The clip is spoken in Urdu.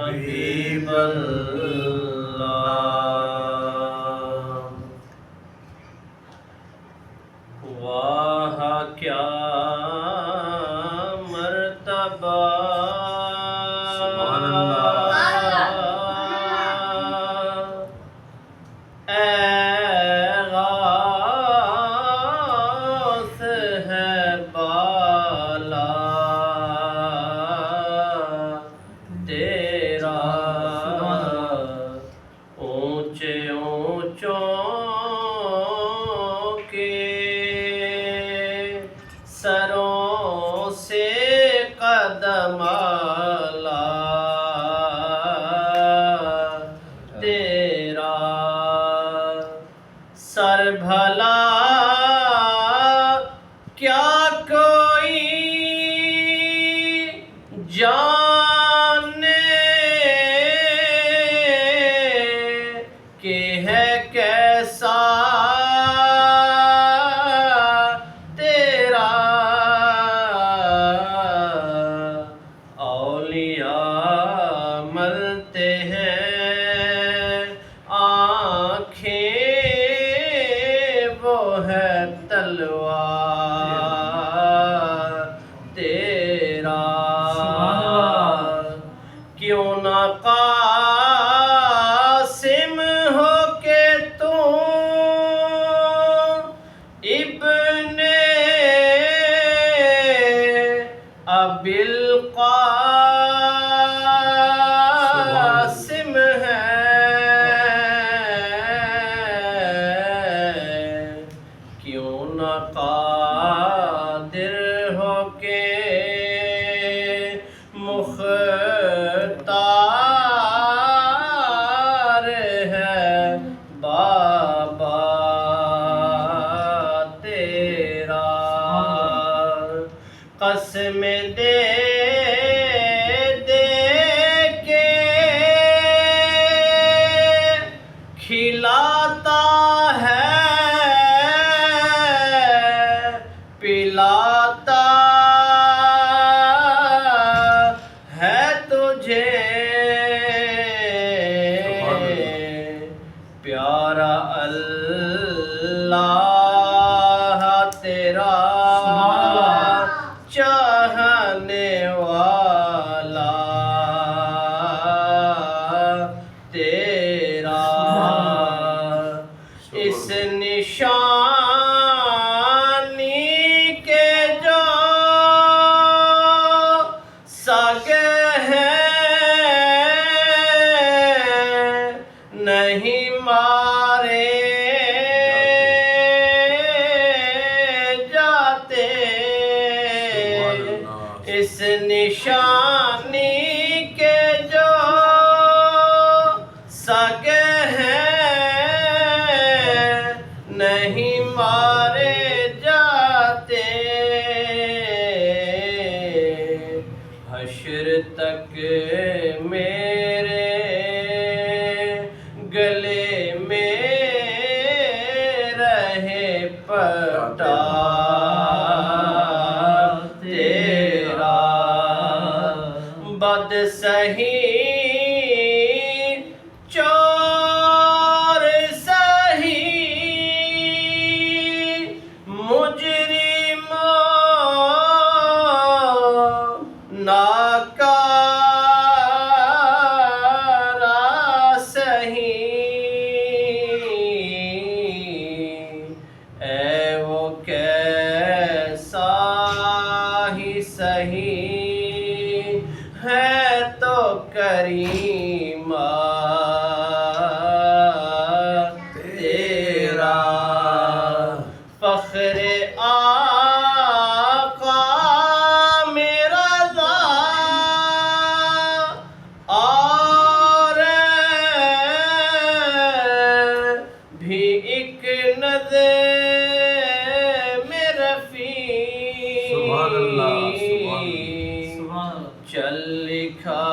حبیب اللہ، واہ کیا مرتبہ سبحان اللہ، اے غوث ہے بالا تیرا، اونچے اونچوں کے سروں سے قدم اعلیٰ تیرا، سر بھلا کیا کوئی جانے کہ ہے کیسا تیرا، اولیاء ملتے ہیں آنکھیں وہ ہے تلوار تیرا، کیوں نہ قاسم ہو کے تو ابن ابی القاسم ہے، کیوں نہ قادر ہو کے مختار ہے بابا تیرا، قسم دے دے کے کھلاتا ہے پلاتا ہے تجھے، پیارا اللہ تیرا چاہنے والا تیرا، اس نشانی کے جو سگ ہیں نہیں مارے جاتے، اس نشانی کے جو سگ ہیں نہیں مارے جاتے، حشر تک میرے گلے میں رہے پٹا تیرا، بد سہی چور سہی مجرموں ناکارہ سہی، اے وہ کیسا ہی سہی ہے تو کریمہ تیرا، فخر آقا میرا اور بھی ایک نظر سبحان اللہ، سبحان اللہ، چل لکھا